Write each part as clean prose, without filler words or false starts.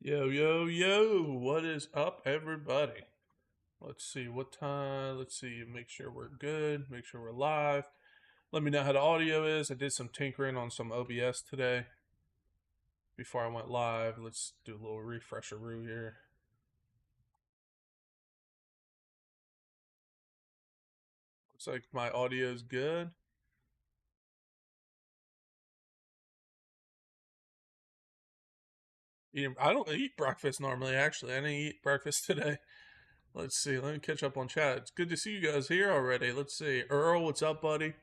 Yo, yo, yo, what is up, everybody? Let's see what time. Let's see, make sure we're good, make sure we're live. Let me know how the audio is. I did some tinkering on some OBS today before I went live. Let's do a little refresher-roo here. Looks like my audio is good. I don't eat breakfast normally, actually. I didn't eat breakfast today. Let's see, let me catch up on chat. It's good to see you guys here already. Let's see. Earl, what's up, buddy?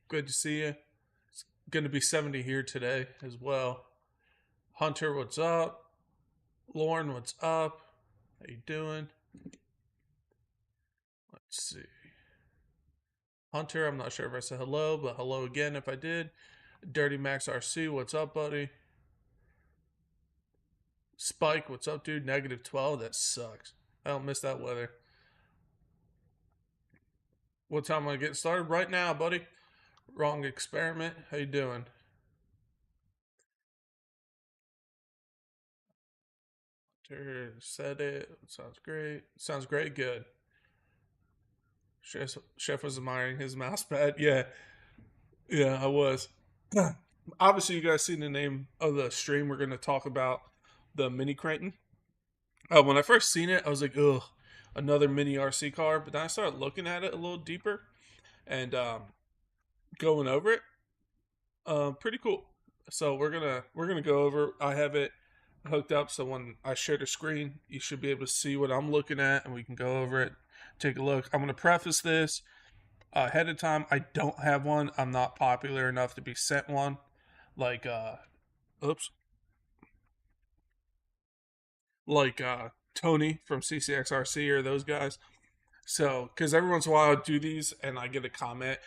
Good to see you. It's going to be 70 here today as well. Hunter, what's up? Lauren, what's up? How you doing? Let's see. Hunter, I'm not sure if I said hello, but hello again if I did. Dirty Max RC, what's up, buddy? Spike, what's up, dude? -12, that sucks. I don't miss that weather. What time am I getting started? Right now, buddy. Wrong experiment. How you doing? Hunter said it. Sounds great. Sounds great. Good. Chef was admiring his mouse pad. Yeah, yeah, I was. Obviously, you guys seen the name of the stream. We're going to talk about the Mini Creighton. When I first seen it, I was like, ugh, another mini RC car. But then I started looking at it a little deeper and going over it. Pretty cool. So we're gonna go over. I have it hooked up, so when I share the screen, you should be able to see what I'm looking at, and we can go over it. Take a look. I'm gonna preface this ahead of time. I don't have one. I'm not popular enough to be sent one. Like, oops, like Tony from CCXRC or those guys. So, because every once in a while I do these and I get a comment,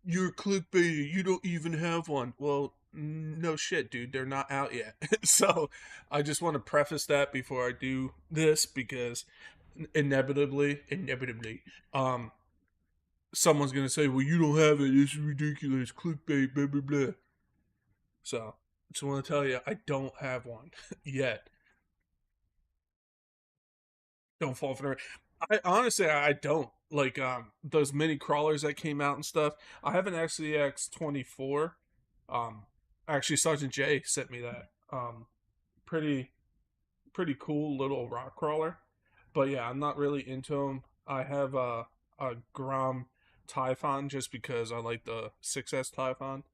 you're clickbait, you don't even have one. Well, no shit, dude, they're not out yet. So, I just want to preface that before I do this because inevitably, um, someone's gonna say, well, you don't have it, this is ridiculous, clickbait, blah, blah, blah. So, just want to tell you, I don't have one yet. Don't fall for it. I honestly I don't like those mini crawlers that came out and stuff. I have an XEX 24. Um Actually Sergeant J sent me that. Pretty pretty cool little rock crawler. But yeah, I'm not really into them. I have a Grom Typhon just because I like the 6S Typhon.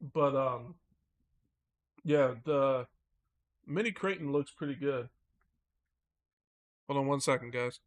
But yeah, the mini Creighton looks pretty good. Hold on one second, guys.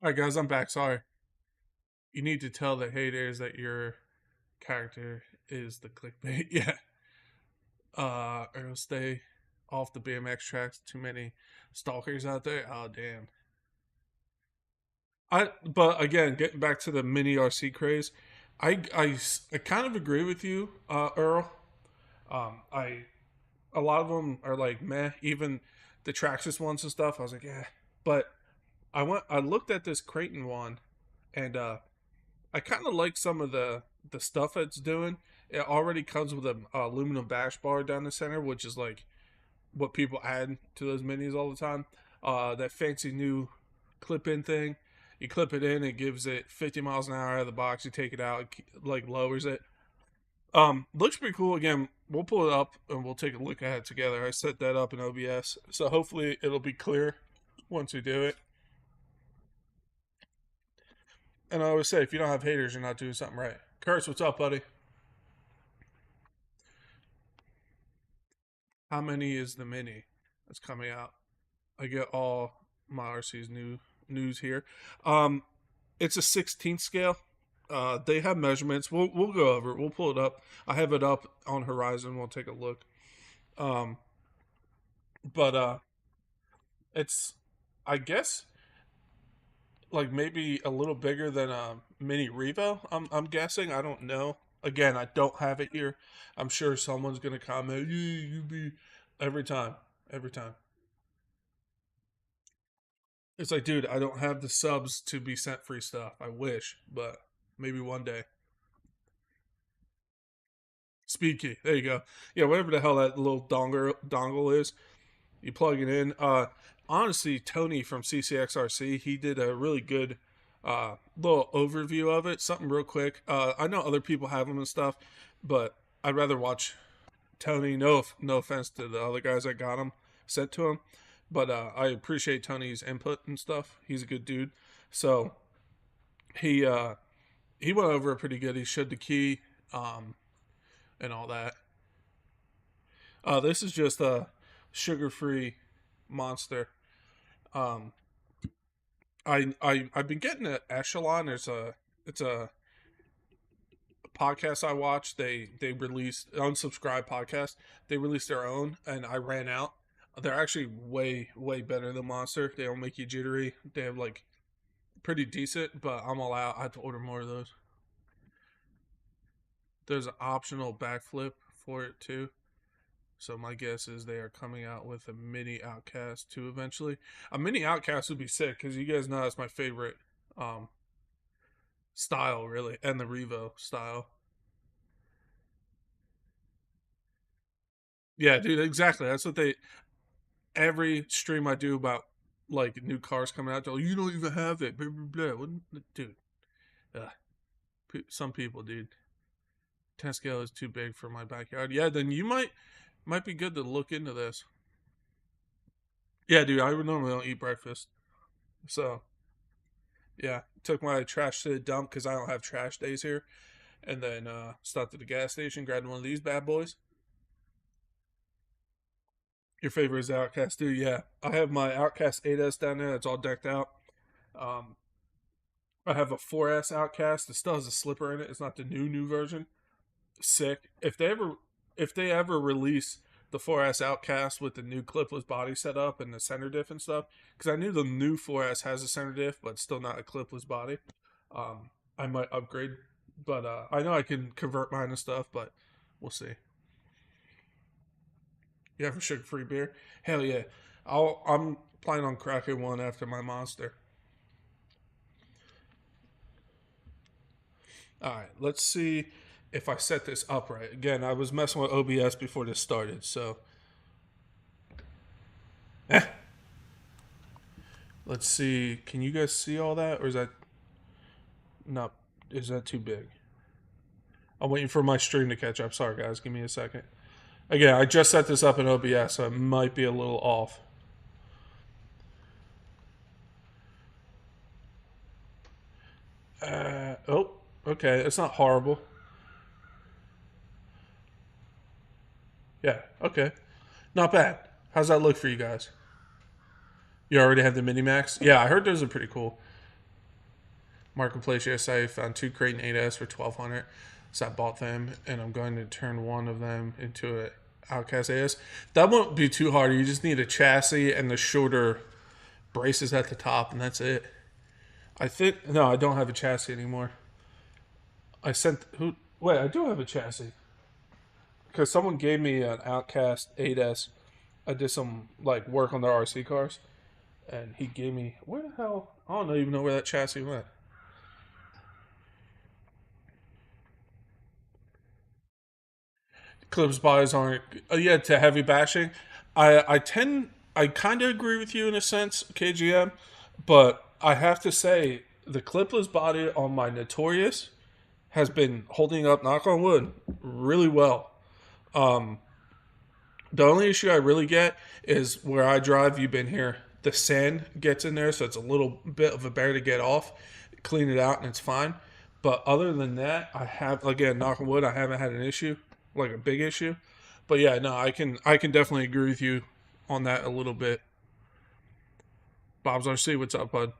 All right, guys, I'm back. Sorry. You need to tell the haters that your character is the clickbait. Yeah. Or stay off the BMX tracks. Too many stalkers out there. Oh damn. But again, getting back to the mini RC craze, I kind of agree with you, Earl. I A lot of them are like meh. Even the Traxxas ones and stuff, I was like, yeah. But I looked at this Creighton one, and I kind of like some of the stuff it's doing. It already comes with an aluminum bash bar down the center, which is like what people add to those minis all the time. That fancy new clip-in thing. You clip it in, it gives it 50 miles an hour out of the box. You take it out, it like lowers it. Looks pretty cool. Again, we'll pull it up and we'll take a look at it together. I set that up in OBS, so hopefully it'll be clear once we do it. And I always say, if you don't have haters, you're not doing something right. Curtis, what's up, buddy? How many is the mini that's coming out? I get all my RC's news here. Um, it's a 16th scale. They have measurements. We'll go over it. We'll pull it up. I have it up on Horizon. We'll take a look. Um, but it's, I guess, like maybe a little bigger than a mini Revo. I'm guessing. I don't know. Again, I don't have it here. I'm sure someone's gonna comment. Yeah, you be every time. Every time. It's like, dude, I don't have the subs to be sent free stuff. I wish, but maybe one day. Speed key. There you go. Yeah, whatever the hell that little dongle is, you plug it in. Honestly, Tony from CCXRC, he did a really good little overview of it. Something real quick. I know other people have them and stuff, but I'd rather watch Tony. No offense to the other guys that got them sent to him, but I appreciate Tony's input and stuff. He's a good dude. So he uh, he went over it pretty good. He showed the key and all that. This is just a sugar-free monster. Um, I've been getting an Echelon. It's a podcast I watch. They released unsubscribed podcast. They released their own, and I ran out. They're actually way better than Monster. They don't make you jittery. They have like pretty decent, but I'm all out. I have to order more of those. There's an optional backflip for it too. So my guess is they are coming out with a mini Outcast too eventually. A mini Outcast would be sick because you guys know that's my favorite um, style really, and the Revo style. Yeah, dude, exactly. That's what they every stream I do about like new cars coming out. They're like, you don't even have it. Blah, blah, blah. Dude, uh, some people, dude, 10 scale is too big for my backyard. Yeah, then you might be good to look into this. Yeah, dude, I normally don't eat breakfast, so yeah, took my trash to the dump because I don't have trash days here, and then stopped at the gas station, grabbed one of these bad boys. Your favorite is Outcast, dude? Yeah, I have my Outcast 8S down there. It's all decked out. Um, I have a 4S Outcast. It still has a slipper in it. It's not the new version. Sick. If they ever release the 4S Outcast with the new clipless body setup and the center diff and stuff, because I knew the new 4S has a center diff, but still not a clipless body. I might upgrade, but I know I can convert mine and stuff, but we'll see. Yeah, for sugar free beer. Hell yeah. I'm planning on cracking one after my monster. All right, let's see if I set this up right. Again, I was messing with OBS before this started, so eh. Let's see. Can you guys see all that, or is that not? Is that too big? I'm waiting for my stream to catch up. Sorry, guys. Give me a second. Again, I just set this up in OBS, so it might be a little off. Oh, okay. It's not horrible. Yeah, okay. Not bad. How's that look for you guys? You already have the Mini Max? Yeah, I heard those are pretty cool. Marketplace USA found two Creighton 8S for 1200. So I bought them, and I'm going to turn one of them into a Outcast AS. That won't be too hard. You just need a chassis and the shorter braces at the top, and that's it. I think no, I don't have a chassis anymore. I sent who? Wait, I do have a chassis because someone gave me an Outcast 8S. I did some like work on their RC cars, and he gave me where the hell? I don't even know where that chassis went. Clips bodies aren't yeah to heavy bashing. I kind of agree with you in a sense, KGM, but I have to say the clipless body on my Notorious has been holding up, knock on wood, really well. Um, the only issue I really get is where I drive. You've been here. The sand gets in there, so it's a little bit of a bear to get off. Clean it out, and it's fine. But other than that, I have again, knock on wood, I haven't had an issue, like a big issue. But yeah, no, I can definitely agree with you on that a little bit. Bob's RC, what's up, bud?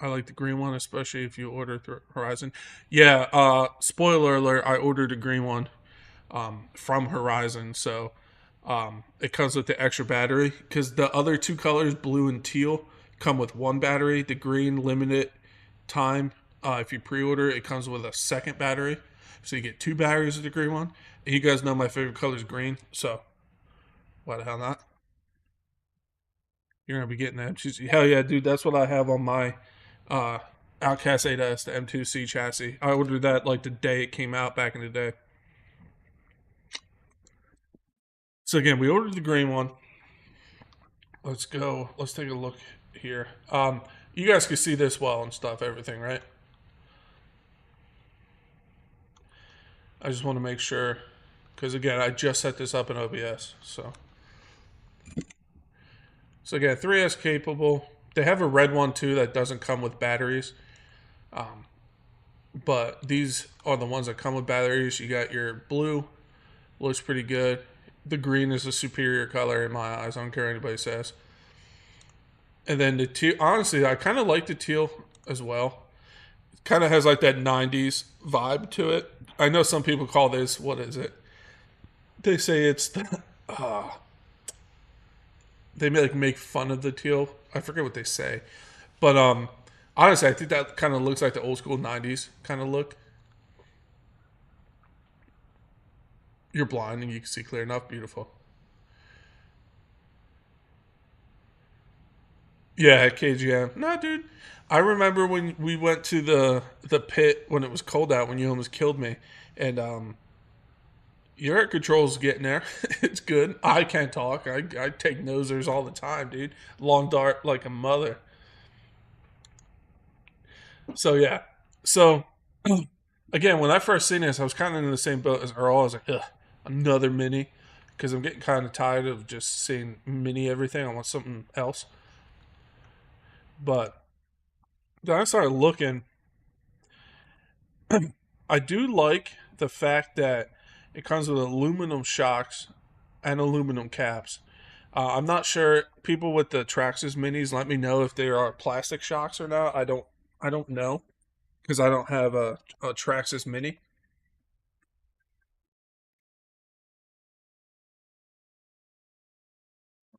I like the green one, especially if you order through Horizon. Yeah, spoiler alert, I ordered a green one from Horizon, so it comes with the extra battery because the other two colors, blue and teal, come with one battery. The green limited time. If you pre-order, it comes with a second battery, so you get two batteries of the green one. And you guys know my favorite color is green, so why the hell not? You're gonna be getting that. Hell yeah, dude. That's what I have on my uh, Outcast 8S, the M2C chassis. I ordered that like the day it came out back in the day. So again, we ordered the green one. Let's go. Let's take a look here. You guys can see this well and stuff, everything, right? I just want to make sure, because again, I just set this up in OBS. So again, 3S capable. They have a red one too that doesn't come with batteries. But these are the ones that come with batteries. You got your blue, looks pretty good. The green is a superior color in my eyes. I don't care what anybody says. And then the teal, honestly, I kind of like the teal as well. It kind of has like that 90s vibe to it. I know some people call this, what is it? They say it's the, they make fun of the teal. I forget what they say. But honestly, I think that kind of looks like the old school 90s kind of look. You're blind and you can see clear enough. Beautiful. Yeah, at KGM. No, dude. I remember when we went to the pit when it was cold out when you almost killed me, and your air control's getting there. It's good. I can't talk. I take nosers all the time, dude. Long dart like a mother. So yeah. So again, when I first seen this, I was kind of in the same boat as Earl. I was like, ugh, another mini, because I'm getting kind of tired of just seeing mini everything. I want something else. But then I started looking. I do like the fact that it comes with aluminum shocks and aluminum caps. I'm not sure. People with the Traxxas minis, let me know if they are plastic shocks or not. I don't. I don't know because I don't have a Traxxas mini.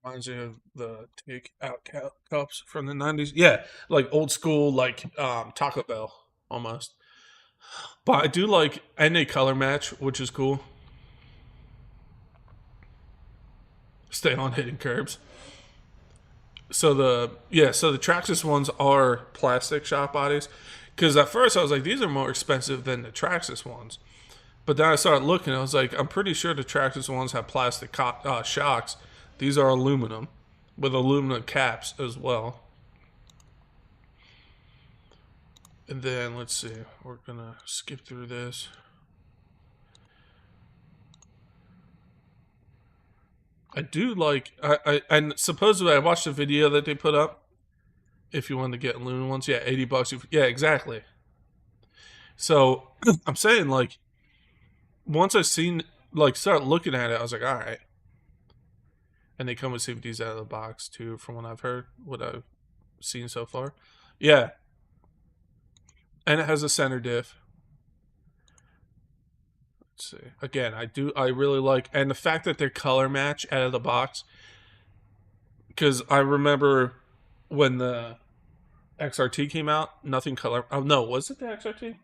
Reminds me of the take out cups from the 90s. Yeah, like old school, like Taco Bell almost. But I do like, and they color match, which is cool. Stay on hitting curbs. So the Traxxas ones are plastic shock bodies. Because at first I was like, these are more expensive than the Traxxas ones. But then I started looking. I was like, I'm pretty sure the Traxxas ones have plastic shocks. These are aluminum with aluminum caps as well. And then let's see. We're gonna skip through this. I do like. I and supposedly I watched a video that they put up. If you want to get aluminum ones, yeah, $80. Yeah, exactly. So I'm saying like once I seen like start looking at it, I was like, all right. And they come with safeties out of the box too, from what I've heard, what I've seen so far. Yeah, and it has a center diff. Let's see. Again, I really like, and the fact that they're color match out of the box, because I remember when the XRT came out, nothing color. Oh no, was it the XRT?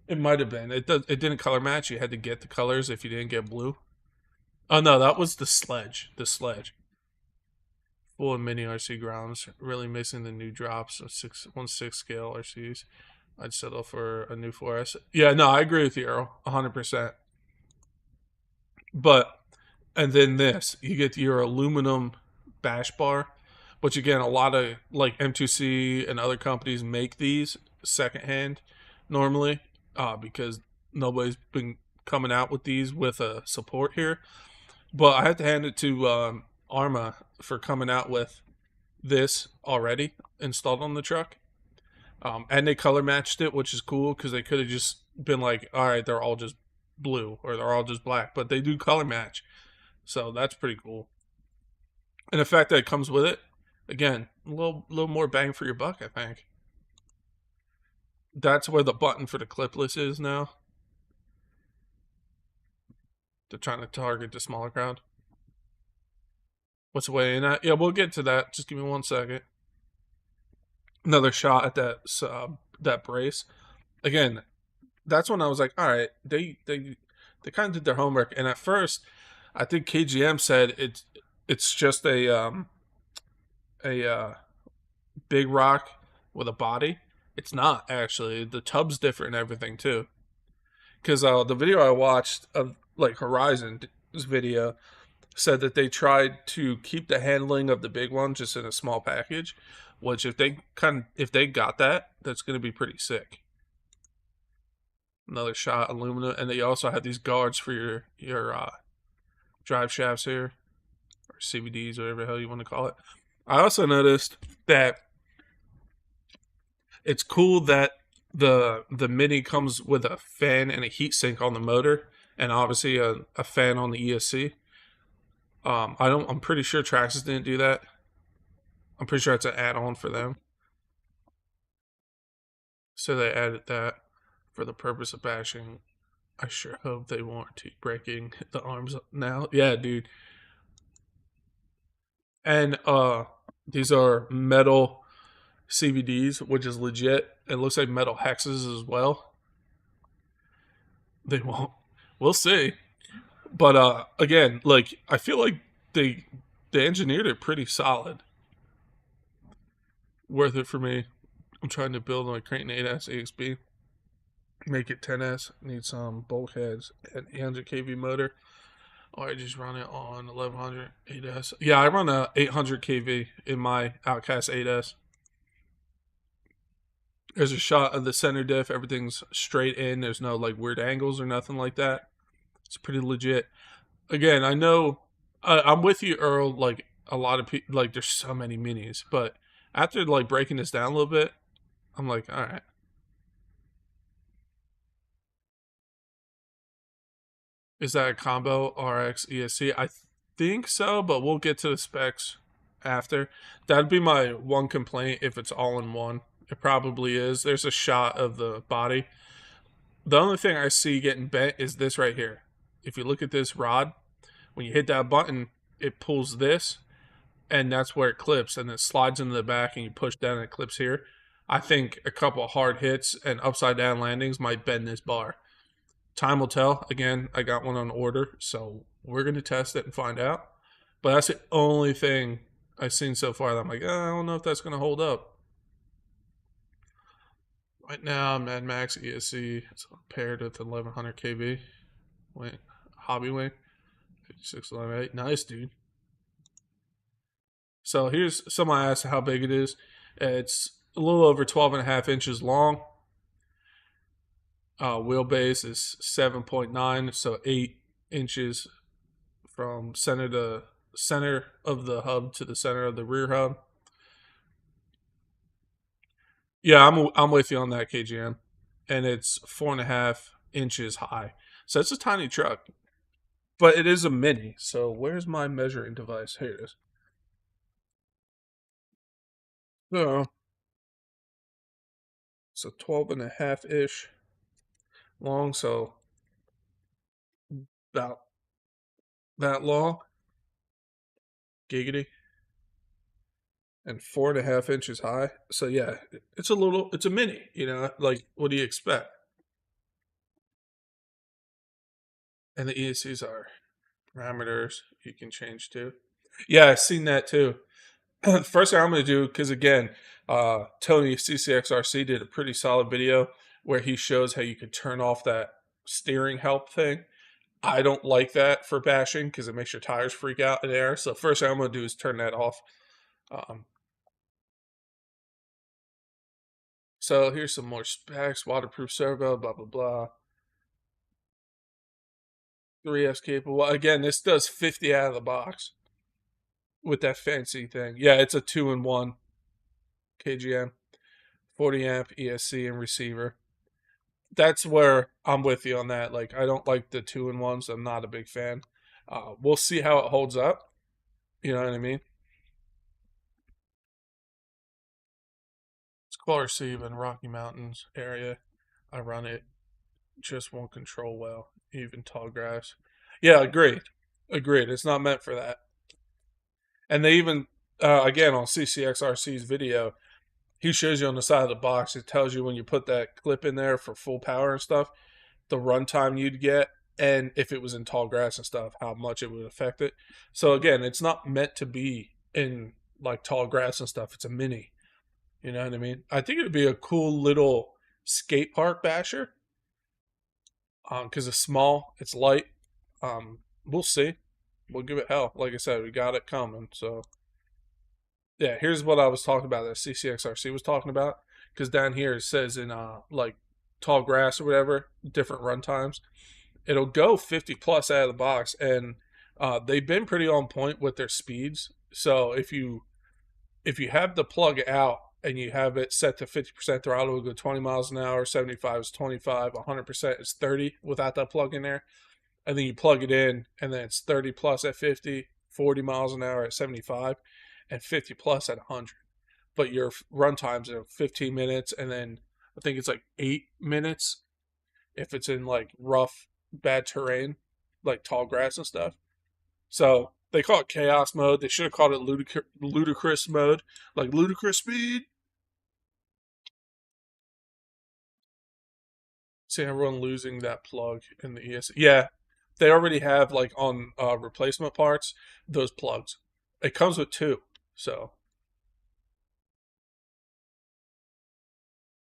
It might have been. It didn't color match. You had to get the colors if you didn't get blue. Oh no, that was the sledge. The sledge. Full of mini RC grounds. Really missing the new drops of 616 scale RCs. I'd settle for a new 4S. Yeah, no, I agree with you, Earl. 100%. But and then this, you get your aluminum bash bar, which again, a lot of like M2C and other companies make these secondhand normally, because nobody's been coming out with these with a support here. But I have to hand it to Arrma for coming out with this already installed on the truck. And they color matched it, which is cool because they could have just been like, all right, they're all just blue or they're all just black, but they do color match. So that's pretty cool. And the fact that it comes with it, again, a little more bang for your buck, I think. That's where the button for the clipless is now. They're trying to target the smaller crowd. What's weighing at? Yeah, we'll get to that. Just give me 1 second. Another shot at that brace. Again, that's when I was like, all right, they kind of did their homework. And at first, I think KGM said it's just a big rock with a body. It's not actually. The tub's different and everything too. Because the video I watched of like Horizon's video said that they tried to keep the handling of the big one just in a small package. Which if they got that, that's going to be pretty sick. Another shot aluminum, and they also have these guards for your drive shafts here, or CVDs, whatever the hell you want to call it. I also noticed that it's cool that the Mini comes with a fan and a heat sink on the motor, and obviously a fan on the ESC. I'm pretty sure Traxxas didn't do that. I'm pretty sure it's an add-on for them. So they added that for the purpose of bashing. I sure hope they warranty breaking the arms now. Yeah, dude. And these are metal CVDs, which is legit. It looks like metal hexes as well. They won't. We'll see. But again, like I feel like they engineered it pretty solid. Worth it for me. I'm trying to build my Kraton 8S EXB. Make it 10S. Need some bulkheads and 800 kV motor. Or I just run it on 1100 8S. Yeah, I run a 800 kV in my Outcast 8S. There's a shot of the center diff. Everything's straight in. There's no like weird angles or nothing like that. It's pretty legit. Again, I know I'm with you, Earl. Like a lot of people, like there's so many minis, but after like breaking this down a little bit, I'm like, all right. Is that a combo RX ESC? I think so, but we'll get to the specs after. That'd be my one complaint if it's all in one. It probably is. There's a shot of the body. The only thing I see getting bent is this right here. If you look at this rod, when you hit that button, it pulls this, and that's where it clips, and it slides into the back, and you push down, and it clips here. I think a couple hard hits and upside down landings might bend this bar. Time will tell. Again, I got one on order, so we're going to test it and find out. But that's the only thing I've seen so far that I'm like, I don't know if that's going to hold up. Right now, Mad Max ESC is paired with 1100 kV wing, hobby wing, 5611. Nice, dude. So here's someone asked how big it is. It's a little over 12 and a half inches long. Wheelbase is 7.9, so 8 inches from center of the hub to the center of the rear hub. Yeah, I'm with you on that, KGM. And it's 4.5 inches high. So it's a tiny truck. But it is a mini. So where's my measuring device? Here it is. So 12 and a half ish long. So about that long. Giggity. and 4.5 inches high. So yeah, it's a mini. Like what do you expect? And the ESCs are parameters you can change too. Yeah, I've seen that too. First thing I'm going to do, because again, Tony CCXRC did a pretty solid video where he shows how you can turn off that steering help thing. I don't like that for bashing because it makes your tires freak out in air. So first thing I'm going to do is turn that off. Um, so here's some more specs: waterproof servo, blah blah blah. 3S capable. Again, this does 50 out of the box with that fancy thing. Yeah, it's a 2-in-1 KGM, 40 amp ESC and receiver. That's where I'm with you on that. Like, I don't like the 2-in-1s. I'm not a big fan. We'll see how it holds up. You know what I mean? It's Clarcy in Rocky Mountains area. I run it. Just won't control well, even tall grass. Yeah, agreed. Agreed. It's not meant for that. And they even, again, on CCXRC's video, he shows you on the side of the box. It tells you when you put that clip in there for full power and stuff, the runtime you'd get, and if it was in tall grass and stuff, how much it would affect it. So again, it's not meant to be in like tall grass and stuff. It's a mini. You know what I mean? I think it would be a cool little skate park basher. Because it's small, it's light. We'll see. We'll give it hell. Like I said, we got it coming. So yeah, here's what I was talking about that CCXRC was talking about. Because down here it says in like tall grass or whatever, different run times. It'll go 50 plus out of the box, and they've been pretty on point with their speeds. So if you have the plug out and you have it set to 50% throttle, it'll go 20 miles an hour. 75 is 25. 100% is 30 without that plug in there. And then you plug it in, and then it's 30 plus at 50, 40 miles an hour at 75, and 50 plus at 100. But your run times are 15 minutes, and then I think it's like 8 minutes if it's in like rough, bad terrain, like tall grass and stuff. So they call it chaos mode. They should have called it ludicrous mode, like ludicrous speed. See everyone losing that plug in the ESC. Yeah, they already have like on replacement parts those plugs. It comes with two, so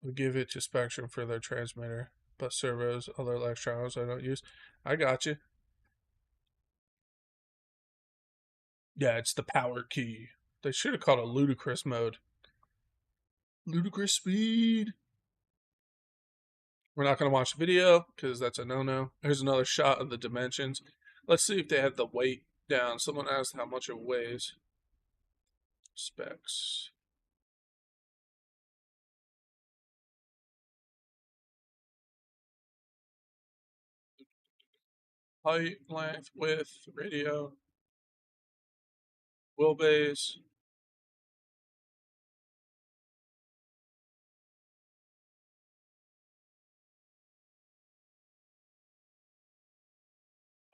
we give it to Spectrum for their transmitter, but servos, other electronics I don't use. I got you. Yeah, it's the power key. They should have called it ludicrous mode. Ludicrous speed. We're not going to watch the video because that's a no-no. Here's another shot of the dimensions. Let's see if they have the weight down. Someone asked how much it weighs. Specs. Height, length, width, radio, wheelbase.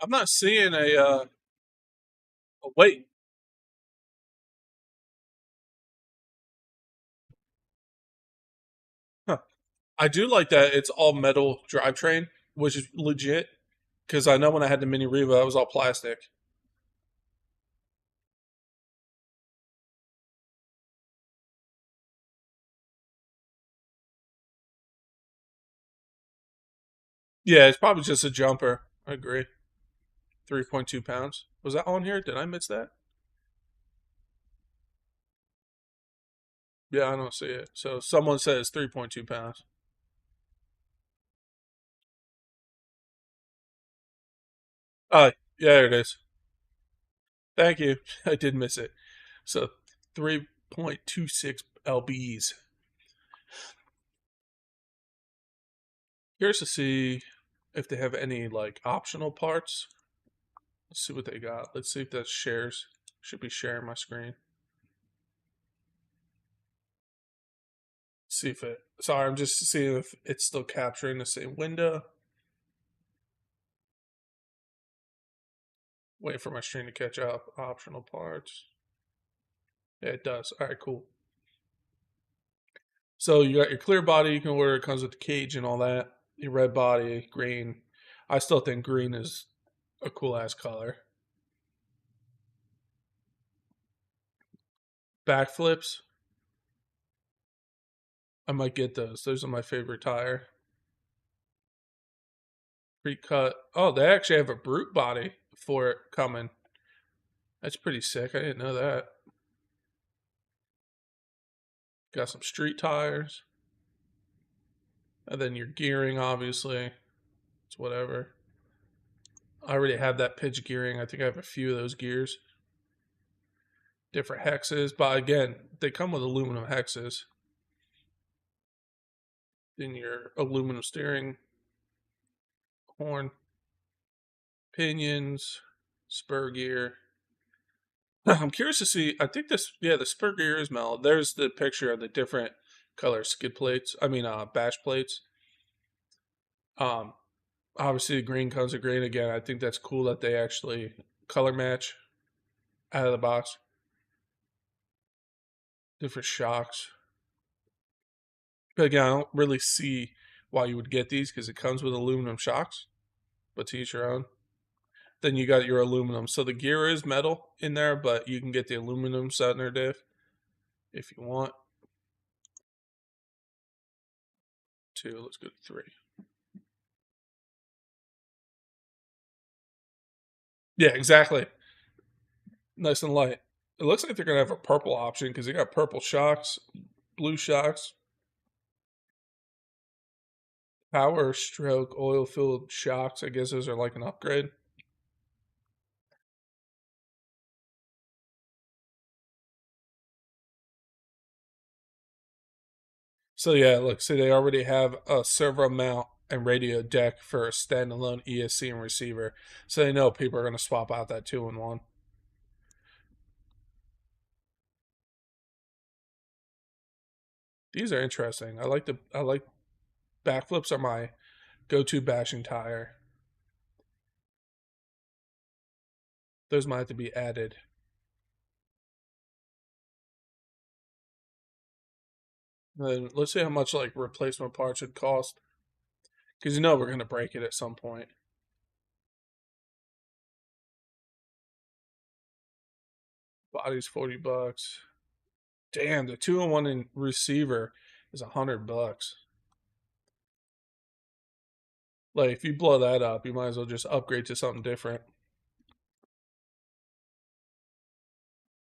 I'm not seeing a weight. Huh. I do like that it's all metal drivetrain, which is legit. Because I know when I had the Mini Riva, it was all plastic. Yeah, it's probably just a jumper. I agree. 3.2 pounds. Was that on here? Did I miss that? Yeah, I don't see it. So someone says 3.2 pounds. Oh, yeah, there it is. Thank you. I did miss it. So 3.26 lbs. Curious to see if they have any like optional parts. Let's see what they got. Let's see if that shares. Should be sharing my screen. See if it. Sorry, I'm just seeing if it's still capturing the same window. Wait for my stream to catch up. Optional parts. Yeah, it does. All right, cool. So you got your clear body you can order. It comes with the cage and all that. Your red body, green. I still think green is a cool ass color. Backflips. I might get those. Those are my favorite tire. Pre-cut. Oh, they actually have a brute body for it coming. That's pretty sick. I didn't know that. Got some street tires. And then your gearing, obviously. It's whatever. I already have that pitch gearing. I think I have a few of those gears. Different hexes. But again, they come with aluminum hexes. Then your aluminum steering horn, pinions, spur gear. I'm curious to see. I think this, yeah, the spur gear is metal. There's the picture of the different color skid plates. I mean, bash plates. Um, Obviously the green comes with green again. I think that's cool that they actually color match out of the box. Different shocks. But again, I don't really see why you would get these because it comes with aluminum shocks. But to each your own. Then you got your aluminum. So the gear is metal in there, but you can get the aluminum center diff if you want. 2. Let's go to 3. Yeah, exactly. Nice and light. It looks like they're gonna have a purple option because they got purple shocks, blue shocks, power stroke, oil filled shocks. I guess those are like an upgrade. So yeah, look, see they already have a servo mount and radio deck for a standalone ESC and receiver. So they know people are gonna swap out that 2-in-1. These are interesting. I like backflips are my go-to bashing tire. Those might have to be added. Then let's see how much like replacement parts would cost. Because you know we're gonna break it at some point. Body's $40. Damn, the 2-in-1 in receiver is $100. Like if you blow that up, you might as well just upgrade to something different.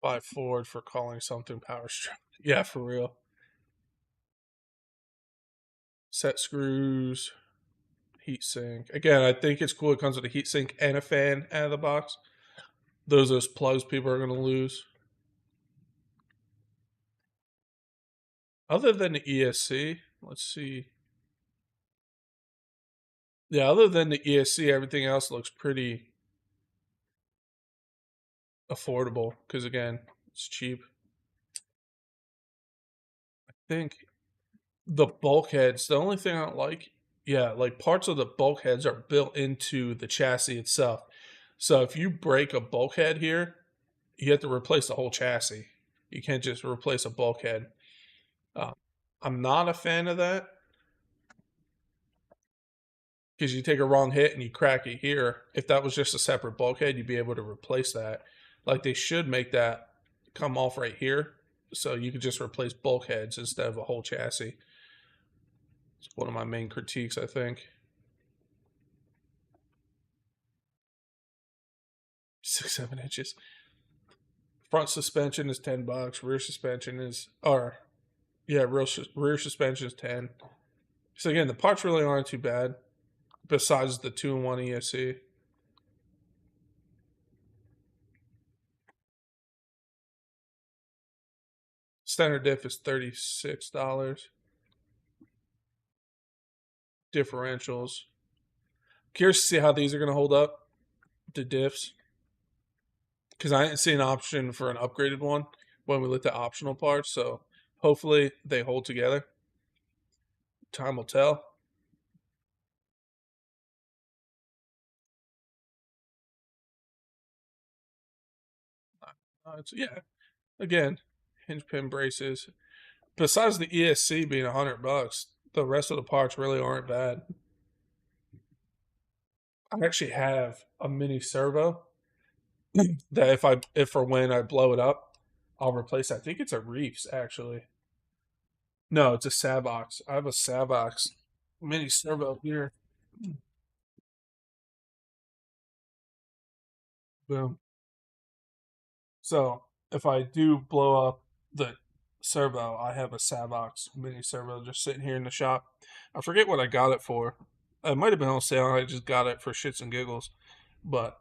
Buy Ford for calling something power stroke. Yeah, for real. Set screws, heat sink. Again, I think it's cool. It comes with a heat sink and a fan out of the box. Those plugs people are gonna lose. Other than the ESC, let's see. Yeah, other than the ESC, everything else looks pretty affordable because again, it's cheap. I think the bulkheads, the only thing I don't like, yeah, like parts of the bulkheads are built into the chassis itself. So if you break a bulkhead here, you have to replace the whole chassis. You can't just replace a bulkhead. Uh, I'm not a fan of that because you take a wrong hit and you crack it here. If that was just a separate bulkhead, you'd be able to replace that. Like they should make that come off right here, so you could just replace bulkheads instead of a whole chassis. It's one of my main critiques, I think. 6-7 inches. Front suspension is $10. Rear suspension is, or yeah, rear suspension is 10. So again, the parts really aren't too bad. Besides the 2-in-1 ESC. Standard diff is $36. Differentials. Curious to see how these are going to hold up. The diffs. Because I didn't see an option for an upgraded one when we looked at optional parts. So hopefully they hold together. Time will tell. Yeah. Again, hinge pin braces. Besides the ESC being $100, the rest of the parts really aren't bad. I actually have a mini servo that if or when I blow it up, I'll replace. I think it's a Reefs actually. No, it's a Savox. I have a Savox mini servo here. Boom. So if I do blow up the servo, I have a Savox mini servo just sitting here in the shop. I forget what I got it for. It might have been on sale. I just got it for shits and giggles. But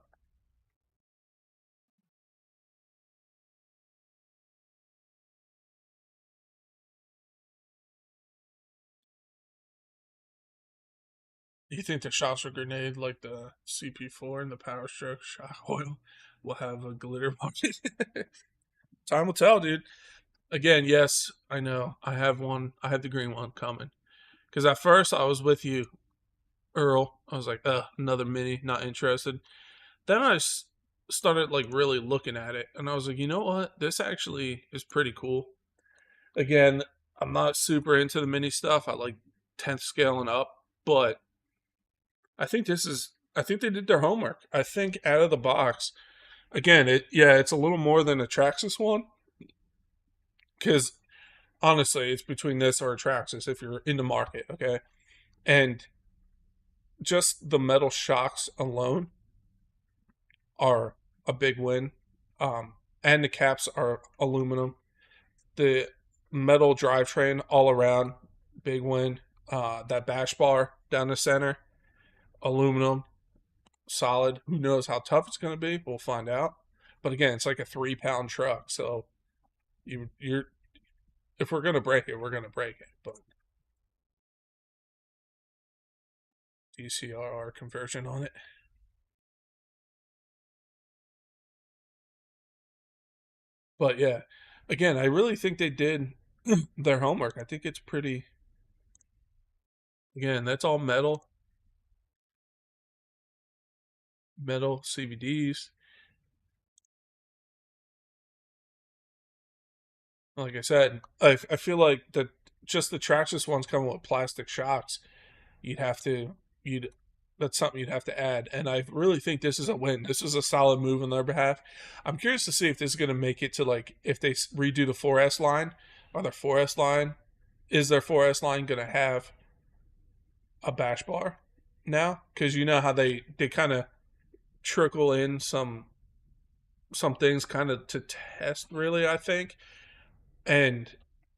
you think the shots are grenade like the CP4 and the Power Stroke shot oil will have a glitter bucket? Time will tell, dude. Again, yes, I know. I have one. I had the green one coming. Because at first I was with you, Earl. I was like, another mini, not interested. Then started like really looking at it, and I was like, you know what? This actually is pretty cool. Again, I'm not super into the mini stuff. I like 10th scale and up, but I think this is. I think they did their homework. I think out of the box, again, it's a little more than a Traxxas one, because honestly, it's between this or a Traxxas if you're in the market, okay? And just the metal shocks alone are a big win. And the caps are aluminum. The metal drivetrain all around, big win. That bash bar down the center, aluminum, solid. Who knows how tough it's going to be? We'll find out. But again, it's like a 3 pound truck, so you're if we're gonna break it, we're gonna break it. But DCRR conversion on it. But yeah, again, I really think they did their homework. I think it's pretty. Again, that's all metal, metal CVDs. Like I said, I feel like that just the Traxxas ones coming with plastic shocks. You'd have to you'd that's something you'd have to add. And I really think this is a win. This is a solid move on their behalf. I'm curious to see if this is going to make it to like if they redo the 4S line or their 4S line. Is their 4S line going to have a bash bar now? Because you know how they kind of trickle in some things kind of to test. Really, I think, and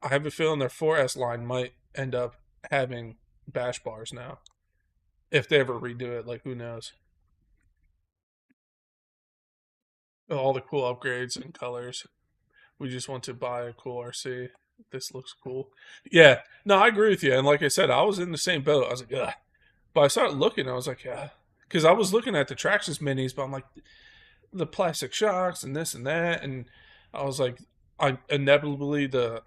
I have a feeling their 4S line might end up having bash bars now if they ever redo it. Like who knows? All the cool upgrades and colors. We just want to buy a cool RC. This looks cool. Yeah, no, I agree with you. And like I said, I was in the same boat. I was like, ugh. But I started looking. I was like, yeah, because I was looking at the Traxxas minis, but I'm like, the plastic shocks and this and that, and I was like, I inevitably the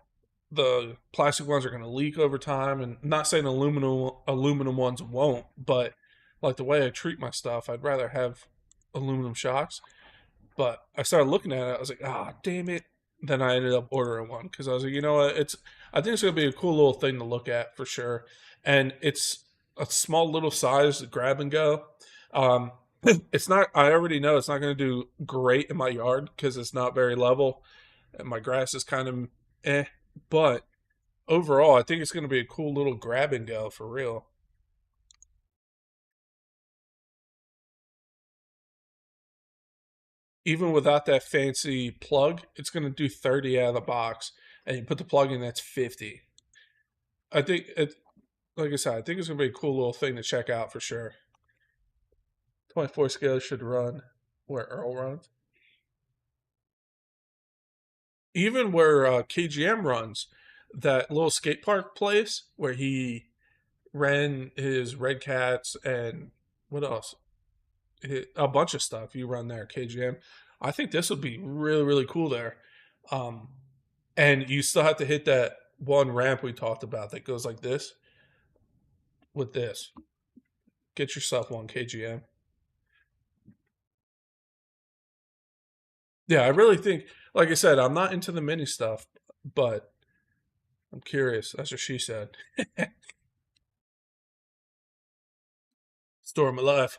plastic ones are going to leak over time. And I'm not saying aluminum ones won't, but like the way I treat my stuff, I'd rather have aluminum shocks. But I started looking at it. I was like, ah, damn it. Then I ended up ordering one because I was like, you know what? I think it's gonna be a cool little thing to look at for sure. And it's a small little size grab and go. Um, it's not. I already know it's not gonna do great in my yard because it's not very level, and my grass is kind of eh. But overall, I think it's gonna be a cool little grab and go for real. Even without that fancy plug, it's going to do 30 out of the box. And you put the plug in, that's 50. I think it, like I said, I think it's going to be a cool little thing to check out for sure. 24 scale should run where Earl runs. Even where KGM runs, that little skate park place where he ran his Red Cats and what else? A bunch of stuff you run there, KGM. I think this would be really, really cool there. Um, and you still have to hit that one ramp we talked about that goes like this with this. Get yourself one KGM. Yeah, I really think, like I said, I'm not into the mini stuff. but I'm curious. That's what she said. Story of my life.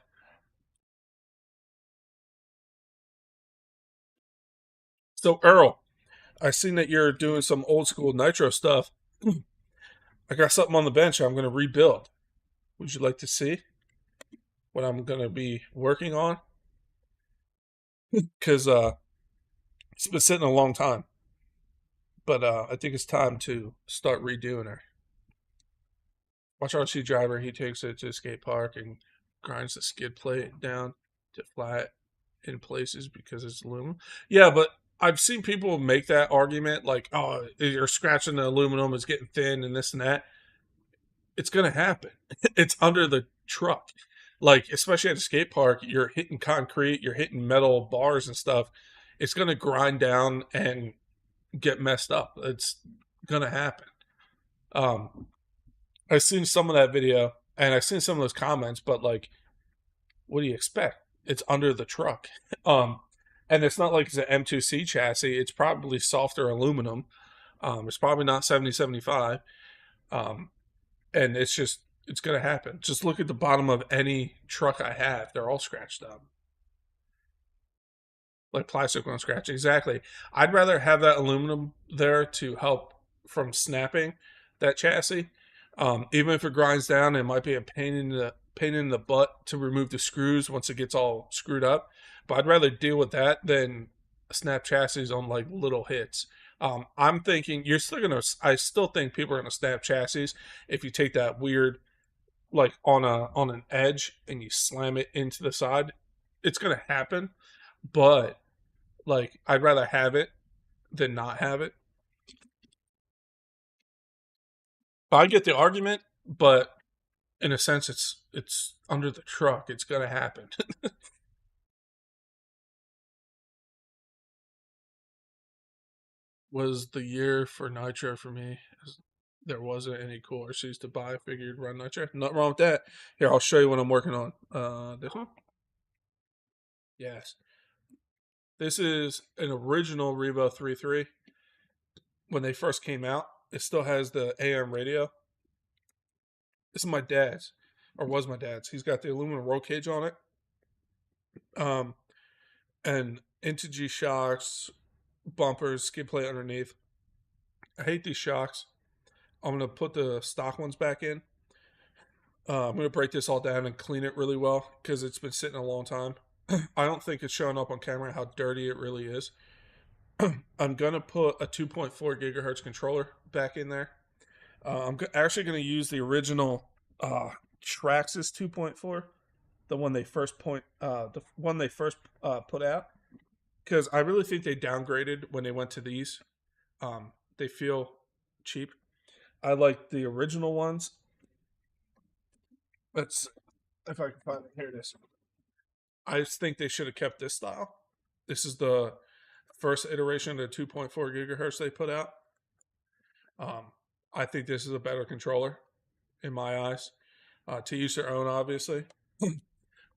So Earl, I seen that you're doing some old school nitro stuff. I got something on the bench I'm going to rebuild. Would you like to see what I'm going to be working on? Because it's been sitting a long time, but I think it's time to start redoing her. Watch RC driver. He takes it to the skate park and grinds the skid plate down to flat in places because it's aluminum. Yeah, but I've seen people make that argument like, oh, you're scratching the aluminum, it's getting thin and this and that. It's going to happen. It's under the truck. Like, especially at a skate park, you're hitting concrete, you're hitting metal bars and stuff. It's going to grind down and get messed up. It's going to happen. Um, I've seen some of that video and I've seen some of those comments, but like, what do you expect? It's under the truck. And it's not like it's an M2C chassis. It's probably softer aluminum. It's probably not 7075. Um, and it's going to happen. Just look at the bottom of any truck I have. They're all scratched up. Like plastic won't scratch. Exactly. I'd rather have that aluminum there to help from snapping that chassis. Even if it grinds down, it might be a pain in the butt to remove the screws once it gets all screwed up. But I'd rather deal with that than snap chassis on like little hits. I'm thinking you're still gonna. I still think people are gonna snap chassis if you take that weird like on an edge and you slam it into the side. It's gonna happen, but like I'd rather have it than not have it. But I get the argument, but in a sense, it's under the truck. It's gonna happen. Was the year for Nitro for me. There wasn't any cool RCs to buy. I figured run Nitro. Nothing wrong with that. Here, I'll show you what I'm working on. This one. Yes, this is an original Revo 3.3. When they first came out, it still has the AM radio. This is my dad's, or was my dad's. He's got the aluminum roll cage on it. Um, and into G shocks, bumpers, skid plate underneath. I hate these shocks. I'm gonna put the stock ones back in. I'm gonna break this all down and clean it really well because it's been sitting a long time. I don't think it's showing up on camera how dirty it really is. I'm gonna put a 2.4 gigahertz controller back in there. Actually gonna use the original Traxxas 2.4, the one they first put out, because I really think they downgraded when they went to these. They feel cheap. I like the original ones. Let's if I can find it. Here it is. I just think they should have kept this style. This is the first iteration of the 2.4 gigahertz they put out. Um, I think this is a better controller in my eyes. To use their own, obviously,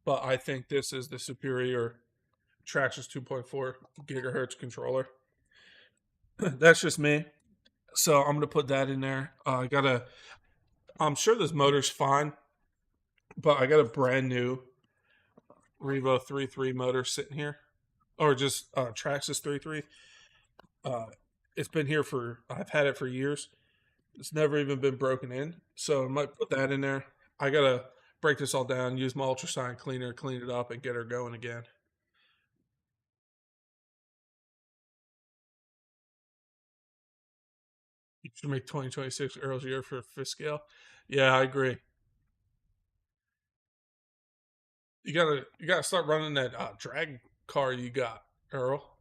but I think this is the superior Traxxas 2.4 gigahertz controller. That's just me. So I'm gonna put that in there. I gotta. I'm sure this motor's fine, but I got a brand new Revo 3.3 motor sitting here, or just Traxxas 3.3. Uh, it's been here for. I've had it for years. It's never even been broken in, so I might put that in there. I gotta break this all down, use my ultrasonic cleaner, clean it up, and get her going again. You should make 2026 Earl's year for fifth scale. Yeah, I agree. You gotta start running that drag car you got, Earl.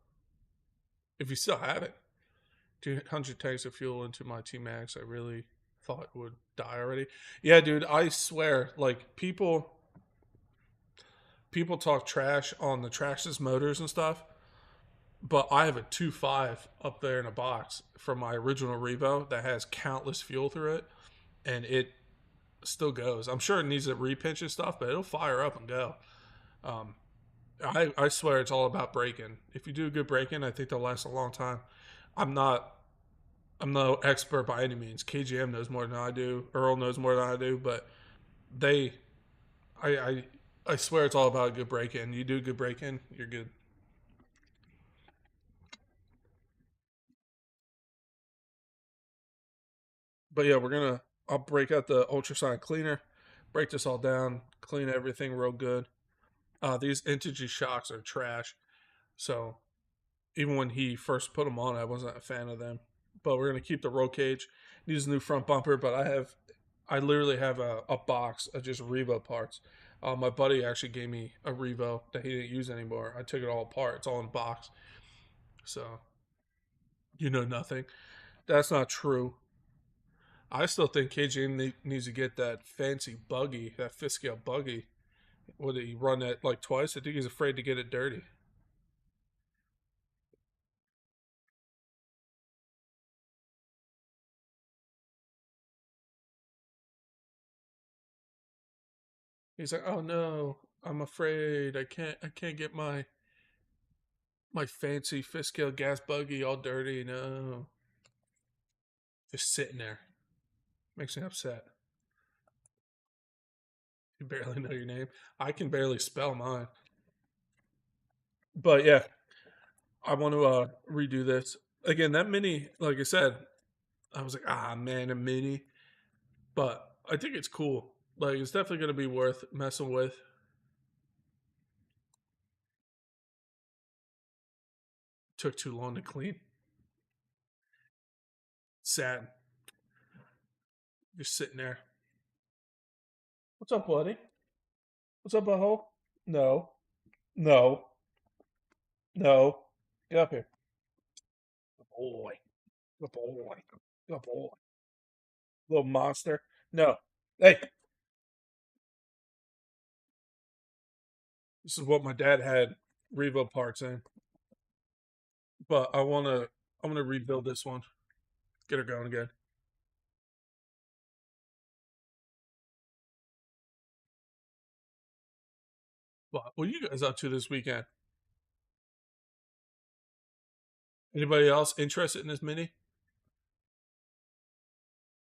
If you still have it. 200 tanks of fuel into my T Max. I really thought it would die already. Yeah, dude, I swear, like people talk trash on the Traxxas motors and stuff, but I have a 2.5 up there in a box from my original Revo that has countless fuel through it, and it still goes. I'm sure it needs a repinch and stuff, but it'll fire up and go. Um, I swear it's all about braking. If you do a good braking, I think they'll last a long time. I'm not. I'm no expert by any means. KGM knows more than I do. Earl knows more than I do, but they, I, I, I swear it's all about a good break in. You do a good break in, you're good. But yeah, I'll break out the ultrasonic cleaner, break this all down, clean everything real good. These Integy shocks are trash. So even when he first put them on, I wasn't a fan of them. But we're gonna keep the roll cage. Needs a new front bumper, but I literally have a box of just Revo parts. My buddy actually gave me a Revo that he didn't use anymore. I took it all apart. It's all in a box. So you know nothing. That's not true. I still think KJ needs to get that fancy buggy, that fifth scale buggy. Would he run that like twice? I think he's afraid to get it dirty. He's like, "Oh no, I'm afraid. I can't get my fancy fifth scale gas buggy all dirty. No, just sitting there makes me upset. You barely know your name. I can barely spell mine. But yeah, I want to redo this again. That mini, like I said, I was like, ah man, a mini. But I think it's cool. Like it's definitely gonna be worth messing with. Took too long to clean. Sad. Just sitting there. What's up, buddy? What's up, butthole? No. No. No. Get up here. Good boy. Good boy. Good boy. Little monster. No. Hey, this is what my dad had Revo parts in. But I'm gonna rebuild this one. Get her going again. But what are you guys up to this weekend? Anybody else interested in this mini?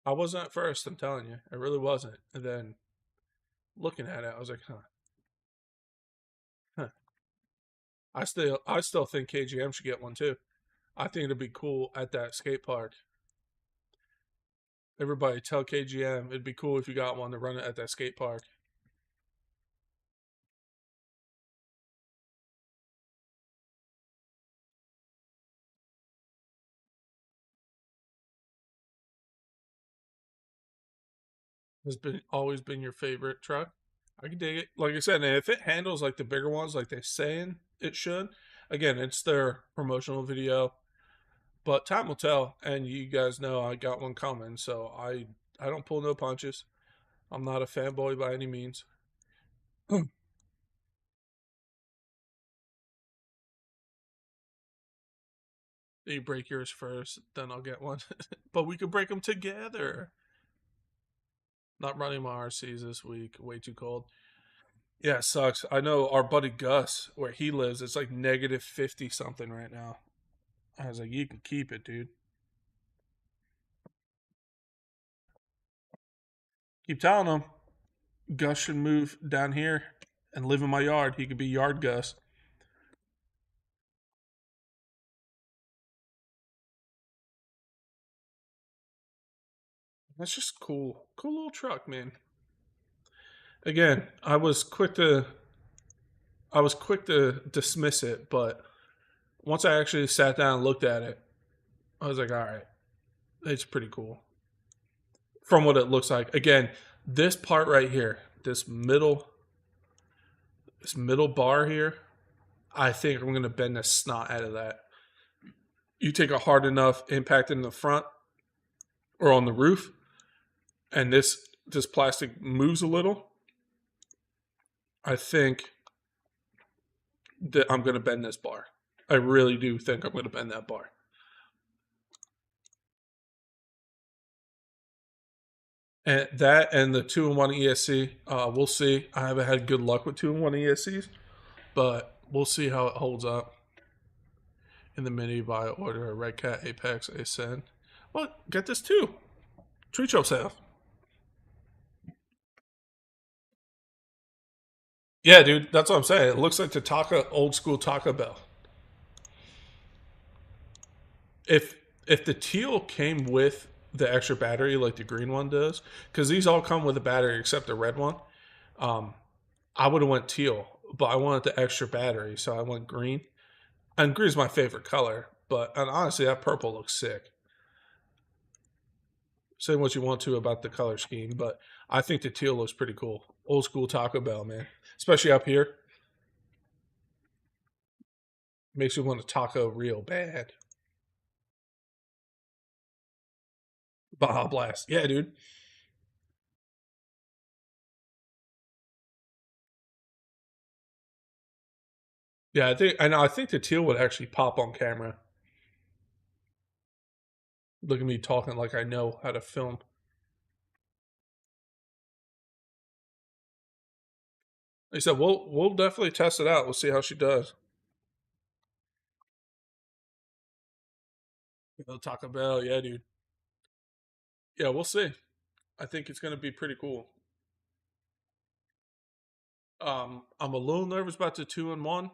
I wasn't at first, I'm telling you. I really wasn't. And then looking at it, I was like, huh. I still think KGM should get one too. I think it'd be cool at that skate park. Everybody tell KGM it'd be cool if you got one to run it at that skate park. Has been always been your favorite truck. I can dig it. Like I said, and if it handles like the bigger ones, like they're saying it should, again, it's their promotional video. But time will tell, and you guys know I got one coming, so I don't pull no punches. I'm not a fanboy by any means. You break yours first, then I'll get one. But we could break them together. Not running my RCs this week. Way too cold. Yeah, it sucks. I know our buddy Gus, where he lives, it's like negative 50 something right now. I was like, you can keep it, dude. Keep telling him Gus should move down here and live in my yard. He could be yard Gus. That's just cool. Cool little truck, man. Again, I was quick to dismiss it, but once I actually sat down and looked at it, I was like, all right, it's pretty cool. From what it looks like. Again, this part right here, this middle bar here, I think I'm gonna bend the snot out of that. You take a hard enough impact in the front or on the roof, and this plastic moves a little, I think that I'm gonna bend this bar. I really do think I'm gonna bend that bar. And that and the 2-in-1 ESC, we'll see. I haven't had good luck with 2-in-1 ESCs, but we'll see how it holds up in the mini by order of Red Cat Apex Ascend. Well, get this too. Treat yourself. Yeah, dude, that's what I'm saying. It looks like the old school Taco Bell. If if the teal came with the extra battery like the green one does, because these all come with a battery except the red one, um, I would have went teal, but I wanted the extra battery, so I went green. And green's my favorite color, but and honestly, that purple looks sick. Say what you want to about the color scheme, but I think the teal looks pretty cool. Old school Taco Bell, man. Especially up here, makes you want a taco real bad. Baja Blast, yeah, dude. Yeah, I think the teal would actually pop on camera. Look at me talking like I know how to film. They said we'll definitely test it out. We'll see how she does. Taco Bell, yeah, dude. Yeah, we'll see. I think it's gonna be pretty cool. I'm a little nervous about the 2-in-1.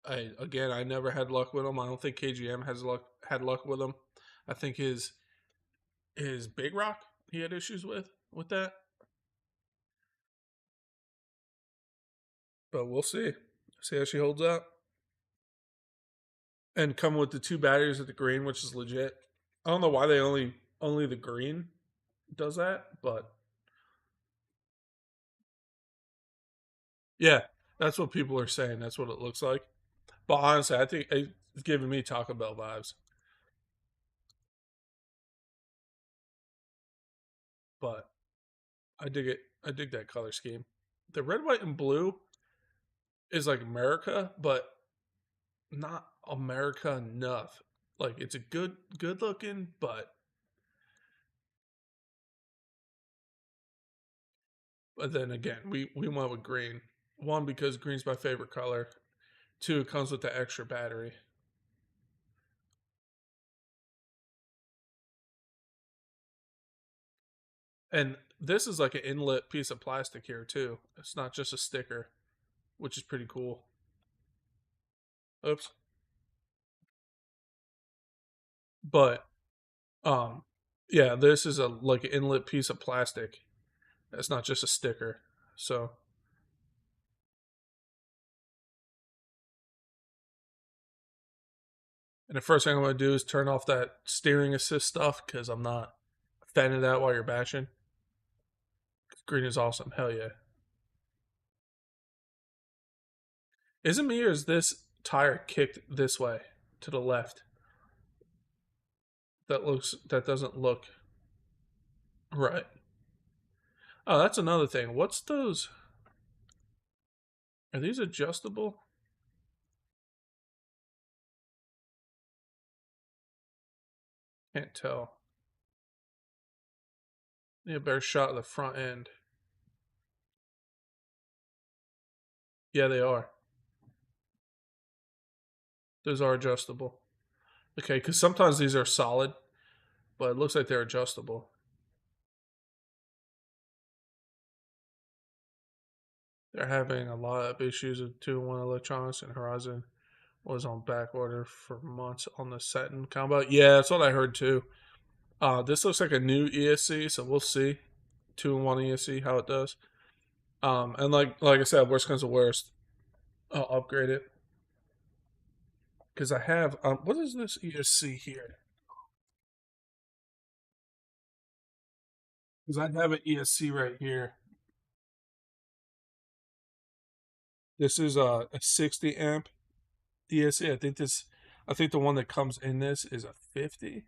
I never had luck with them. I don't think KGM has had luck with them. I think his Big Rock he had issues with that, but we'll see. See how she holds up. And come with the two batteries of the green, which is legit. I don't know why they only the green does that, but yeah, that's what people are saying. That's what it looks like. But honestly, I think it's giving me Taco Bell vibes. But I dig it. I dig that color scheme. The red, white, and blue is like America, but not America enough. Like it's a good looking, but then again, we went with green. One because green's my favorite color. Two, it comes with the extra battery. And this is like an inlet piece of plastic here too. It's not just a sticker, which is pretty cool. Oops. But um yeah, this is a like an inlet piece of plastic. It's not just a sticker. So and the first thing I'm gonna do is turn off that steering assist stuff because I'm not a fan of that while you're bashing. Green is awesome. Hell yeah. Isn't me or is this tire kicked this way to the left? That doesn't look right. Oh, that's another thing. What's those? Are these adjustable? Can't tell. Need a better shot of the front end. Yeah, they are. Those are adjustable. Okay, because sometimes these are solid, but it looks like they're adjustable. They're having a lot of issues with 2-in-1 electronics, and Horizon was on back order for months on the Satin combo. Yeah, that's what I heard too. This looks like a new ESC, so we'll see. 2-in-1 ESC, how it does. And like I said, worst comes to worst, I'll upgrade it. Because I have what is this ESC here? Because I have an ESC right here. This is a 60 amp ESC. I think the one that comes in this is a 50.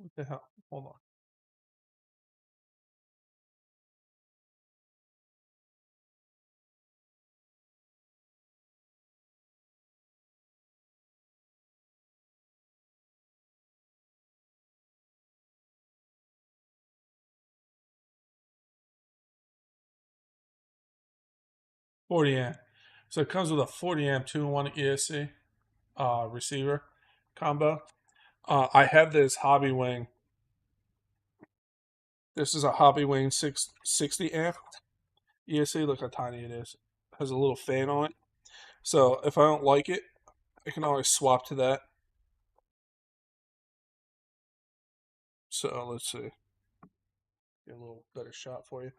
What the hell? Hold on. 40 amp. So it comes with a 40 amp 2-in-1 ESC receiver combo. I have this Hobby Wing. This is a Hobby Wing 660 amp ESC. Look how tiny it is. It has a little fan on it. So if I don't like it, I can always swap to that. So let's see. Get a little better shot for you.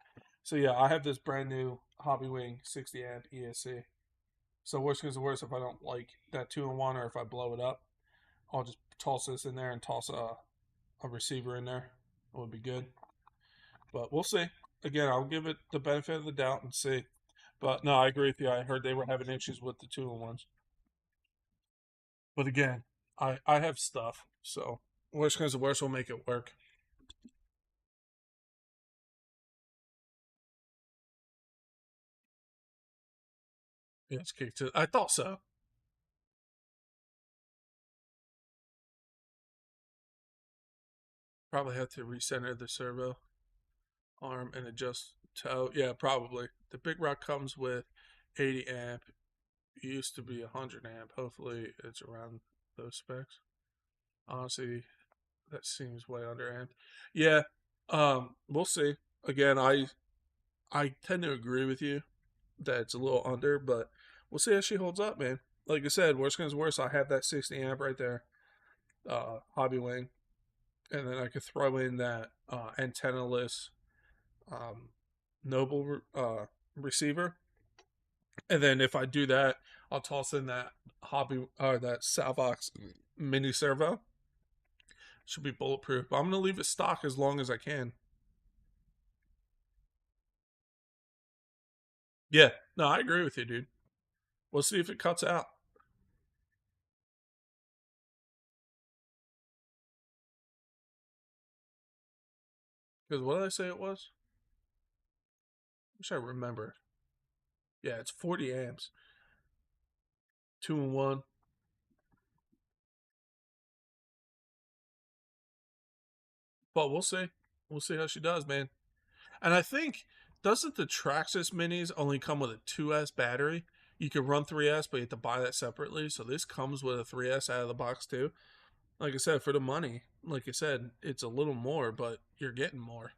So yeah, I have this brand new Hobby Wing 60 amp ESC. So worst comes to worst, if I don't like that 2-in-1 or if I blow it up, I'll just toss this in there and toss a receiver in there. It would be good. But we'll see. Again, I'll give it the benefit of the doubt and see. But no, I agree with you. I heard they were having issues with the 2-in-1s. But again, I have stuff. So worst comes to worst, we'll make it work. Yeah, it's kicked it. I thought so. Probably have to recenter the servo arm and adjust toe. Yeah, probably. The big rock comes with 80 amp. It used to be 100 amp. Hopefully, it's around those specs. Honestly, that seems way under amp. Yeah, we'll see. Again, I tend to agree with you that it's a little under, but we'll see how she holds up, man. Like I said, worst comes to worst, I have that 60 amp right there, Hobby Wing, and then I could throw in that antenna-less Noble receiver, and then if I do that, I'll toss in that hobby or that Salvox mini servo. Should be bulletproof. But I'm gonna leave it stock as long as I can. Yeah, no, I agree with you, dude. We'll see if it cuts out. Because what did I say it was? Wish I remembered. Yeah, it's 40 amps, 2-in-1. But we'll see. We'll see how she does, man. And I think doesn't the Traxxas Minis only come with a 2S battery? You can run 3S, but you have to buy that separately. So this comes with a 3S out of the box too. Like I said, for the money, like I said, it's a little more, but you're getting more.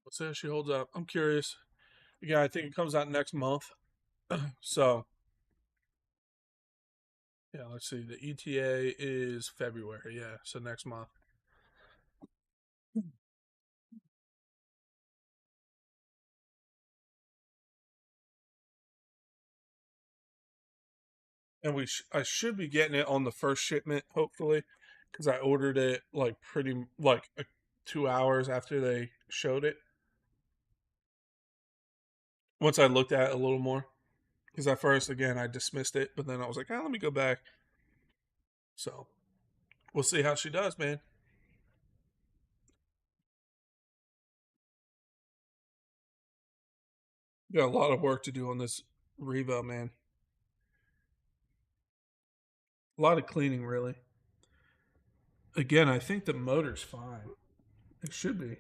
Let's see how she holds up. I'm curious. Yeah, I think it comes out next month. So yeah, let's see. The ETA is February. Yeah, so next month. And I should be getting it on the first shipment, hopefully, because I ordered it like pretty like 2 hours after they showed it. Once I looked at it a little more, because at first, again, I dismissed it, but then I was like, let me go back. So we'll see how she does, man. Got a lot of work to do on this Revo, man. A lot of cleaning, really. Again, I think the motor's fine. It should be,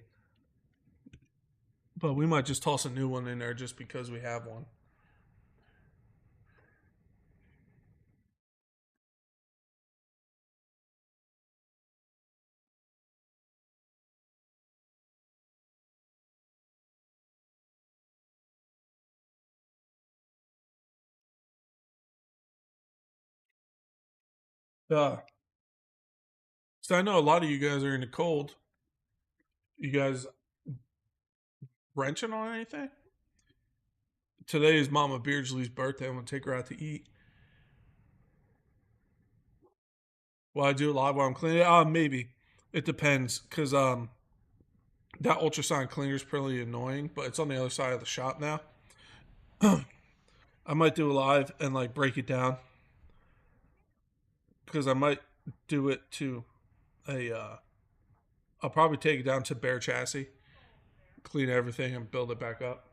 but we might just toss a new one in there just because we have one. So I know a lot of you guys are in the cold. You guys wrenching on anything? Today is Mama Beardsley's birthday. I'm gonna take her out to eat. Will I do it live while I'm cleaning it? Maybe. It depends, cause that ultrasonic cleaner is pretty annoying, but it's on the other side of the shop now. I might do it live and like break it down, because I might do it to a. I'll probably take it down to bare chassis, clean everything, and build it back up.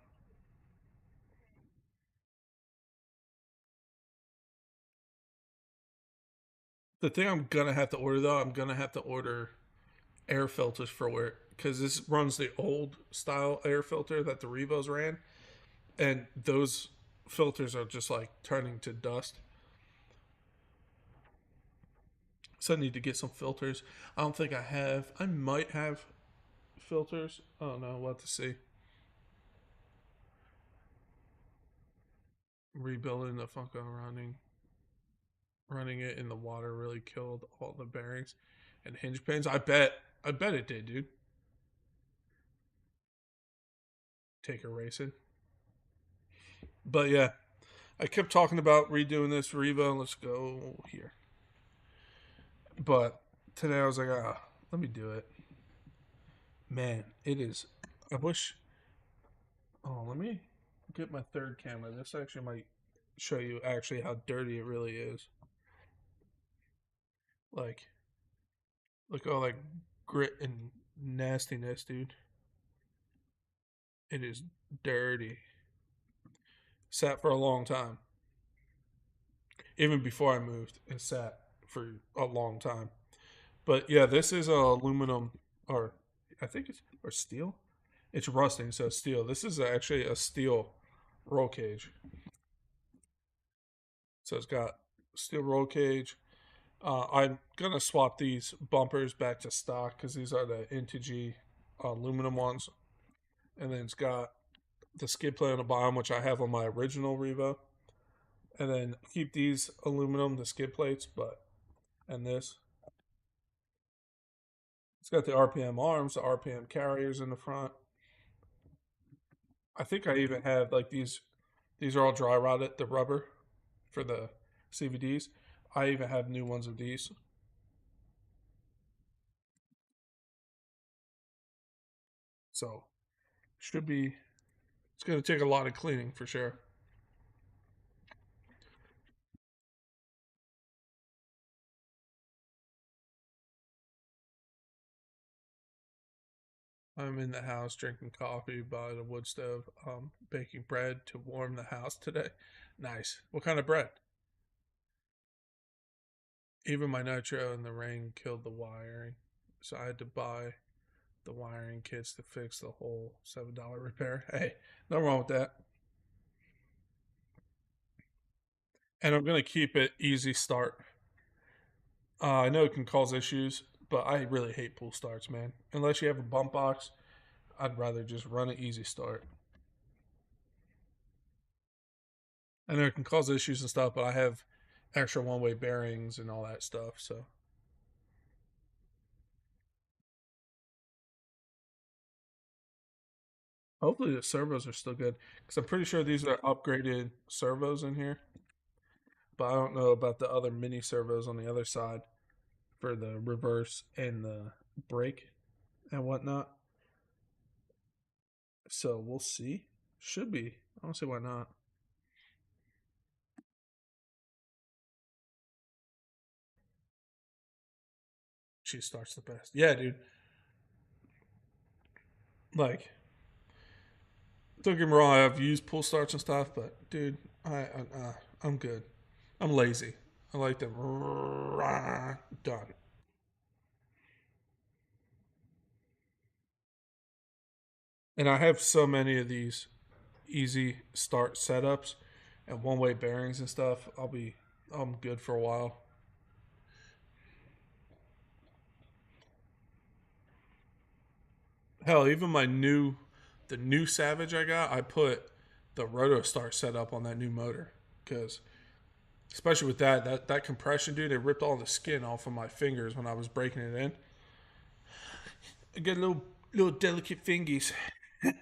The thing I'm gonna have to order though, I'm gonna have to order air filters for it because this runs the old style air filter that the Revos ran, and those filters are just like turning to dust. So I need to get some filters. I don't think I have. I might have filters. I don't know. We'll have to see. Rebuilding the Funko running it in the water really killed all the bearings and hinge pins. I bet it did, dude. Take a racing. But yeah, I kept talking about redoing this for Evo. Let's go here. But today I was like, let me do it. Man, it is. I wish. Oh, let me get my third camera. This actually might show you actually how dirty it really is. Like, look at all that grit and nastiness, dude. It is dirty. Sat for a long time. Even before I moved, it sat for a long time. But yeah, this is a aluminum, or I think it's or steel. It's rusting, so it's steel. This is actually a steel roll cage. So it's got steel roll cage. I'm gonna swap these bumpers back to stock because these are the Integy aluminum ones, and then it's got the skid plate on the bottom, which I have on my original Revo, and then keep these aluminum, the skid plates, but and this. It's got the RPM arms, the RPM carriers in the front. I think I even have like these. These are all dry rotted, the rubber for the CVDs. I even have new ones of these. So should be. It's going to take a lot of cleaning for sure. I'm in the house drinking coffee by the wood stove, baking bread to warm the house today. Nice. What kind of bread? Even my nitro in the rain killed the wiring, so I had to buy the wiring kits to fix the whole $7 repair. Hey, nothing wrong with that. And I'm gonna keep it easy start. I know it can cause issues, but I really hate pull starts, man. Unless you have a bump box, I'd rather just run an easy start. I know it can cause issues and stuff, but I have extra one-way bearings and all that stuff. So hopefully the servos are still good because I'm pretty sure these are upgraded servos in here. But I don't know about the other mini servos on the other side for the reverse and the brake and whatnot. So we'll see. Should be. I don't see why not. She starts the best. Yeah, dude. Like, don't get me wrong. I've used pull starts and stuff, but dude, I'm good. I'm lazy. I like them done. And I have so many of these easy start setups and one way bearings and stuff. I'm good for a while. Hell, even the new Savage I got, I put the Roto Start setup on that new motor because, especially with that compression, dude, it ripped all the skin off of my fingers when I was breaking it in. I get little delicate fingies,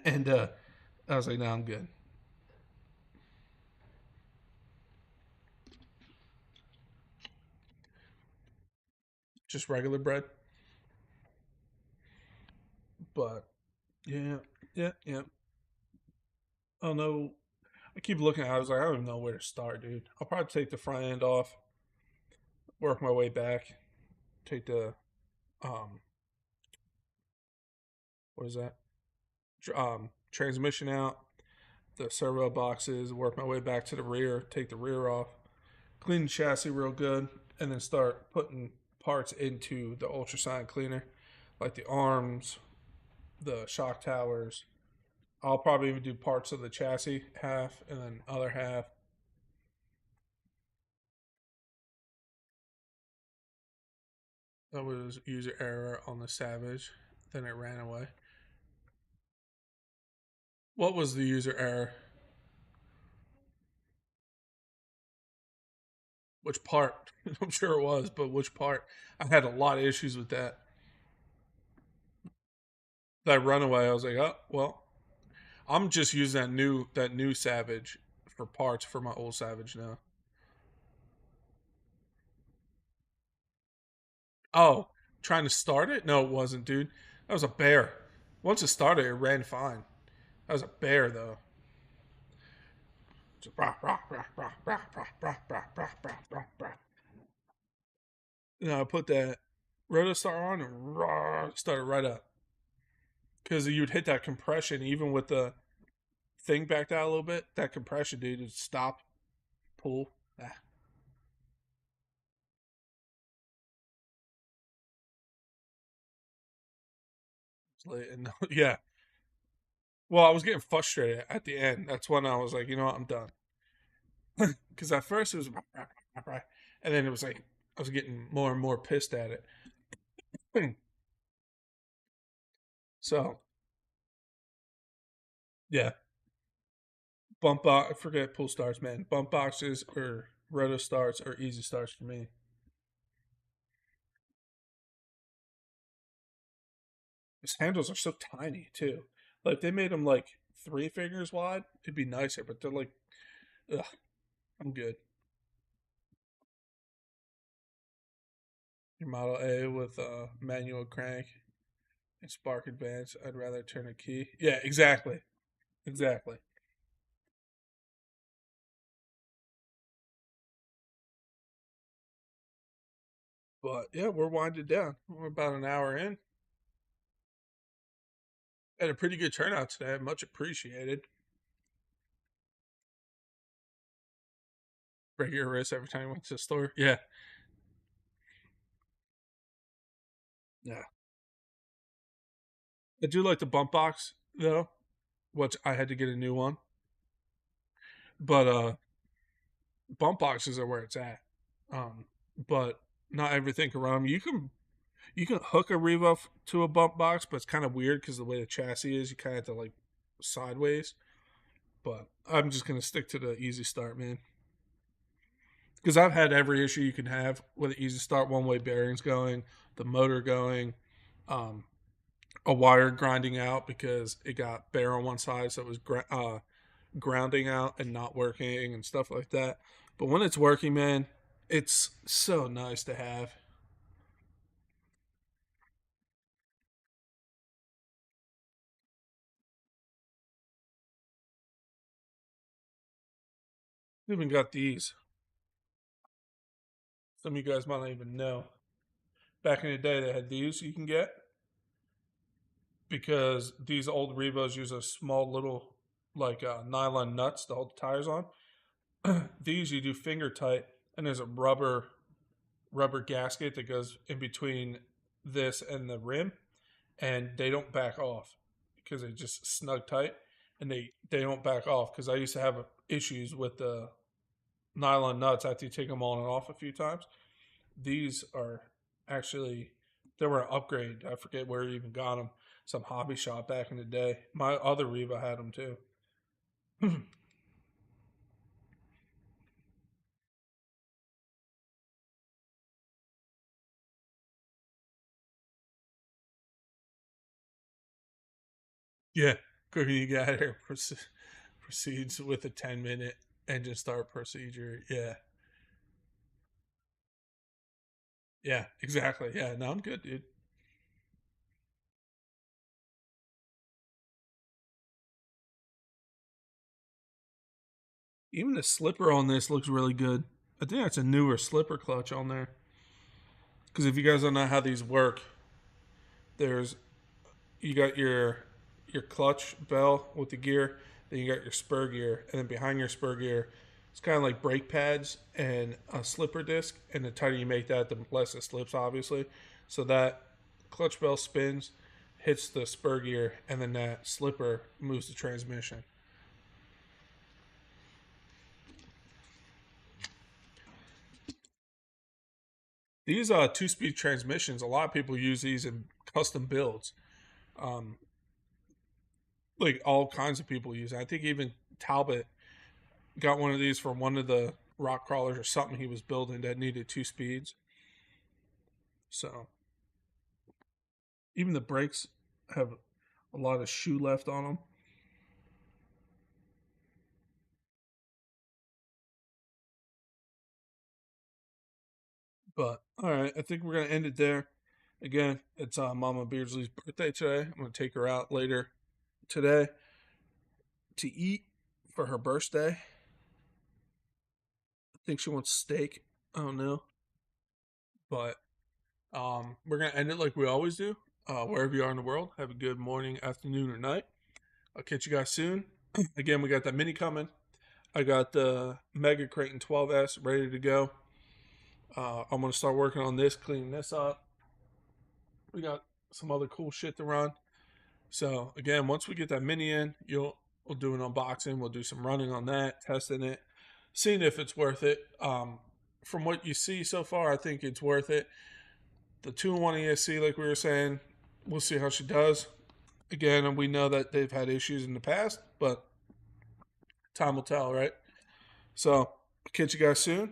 and I was like, "No, I'm good." Just regular bread, but yeah, yeah. I don't know. I keep looking at it. I was like, I don't even know where to start, dude. I'll probably take the front end off, work my way back, take the um, what is that? Transmission out, the servo boxes, work my way back to the rear, take the rear off, clean the chassis real good, and then start putting parts into the ultrasonic cleaner, like the arms, the shock towers. I'll probably even do parts of the chassis half, and then other half. That was user error on the Savage. Then it ran away. What was the user error? Which part? I'm sure it was, but which part? I had a lot of issues with that. That runaway, I was like, oh well, I'm just using that new Savage for parts for my old Savage now. Oh, trying to start it? No, it wasn't, dude. That was a bear. Once it started, it ran fine. That was a bear, though. Just I put that Rotostar on and started right up. Because you'd hit that compression, even with the thing backed out a little bit. That compression, dude, would stop, pull. Ah, and yeah. Well, I was getting frustrated at the end. That's when I was like, you know what, I'm done. Because at first it was, and then it was like I was getting more and more pissed at it. So yeah, bump box. Forget pull starts, man. Bump boxes or roto starts or easy starts for me. His handles are so tiny too. Like they made them like 3 fingers wide, it'd be nicer. But they're like, ugh, I'm good. Your Model A with a manual crank and Spark Advance. I'd rather turn a key. Yeah, exactly, exactly. But yeah, we're winding down. We're about an hour in. Had a pretty good turnout today. Much appreciated. Break your wrist every time you went to the store. Yeah, yeah. I do like the bump box though, which I had to get a new one. But bump boxes are where it's at. Um, but not everything can run them. You can hook a Revo to a bump box, but it's kind of weird because the way the chassis is, you kind of have to like sideways. But I'm just gonna stick to the easy start, man. Because I've had every issue you can have with an easy start, one way bearings going, the motor going, um, a wire grinding out because it got bare on one side, so it was grounding out and not working and stuff like that. But when it's working, man, it's so nice to have. We even got these. Some of you guys might not even know. Back in the day, they had these you can get because these old Revos use a small little like nylon nuts to hold the tires on. These you do finger tight, and there's a rubber gasket that goes in between this and the rim, and they don't back off because they just snug tight, and they don't back off because I used to have issues with the nylon nuts after you take them on and off a few times. These are actually they were an upgrade. I forget where you even got them. Some hobby shop back in the day. My other Reva had them too. Yeah, quicker you get here proceeds with a 10-minute engine start procedure. Yeah, yeah, exactly. Yeah, no, I'm good, dude. Even the slipper on this looks really good. I think that's a newer slipper clutch on there. Because if you guys don't know how these work, there's you got your clutch bell with the gear, then you got your spur gear, and then behind your spur gear, It's kind of like brake pads and a slipper disc, and the tighter you make that, the less it slips, obviously. So that clutch bell spins, hits the spur gear, and then that slipper moves the transmission. These two-speed transmissions, a lot of people use these in custom builds. Um, like all kinds of people use it. I think even Talbot got one of these for one of the rock crawlers or something he was building that needed two speeds. So even the brakes have a lot of shoe left on them. But all right, I think we're gonna end it there. Again, it's Mama Beardsley's birthday today. I'm gonna take her out later today to eat for her birthday. I think she wants steak. I don't know, but we're gonna end it like we always do. Wherever you are in the world, have a good morning, afternoon, or night. I'll catch you guys soon. Again, we got that mini coming. I got the Mega Kraton 12S ready to go. I'm gonna start working on this, cleaning this up. We got some other cool shit to run. So again, once we get that mini in, we'll do an unboxing. We'll do some running on that, testing it, seeing if it's worth it. From what you see so far, I think it's worth it. The 2-in-1 ESC, like we were saying, we'll see how she does. Again, we know that they've had issues in the past, but time will tell, right? So, catch you guys soon.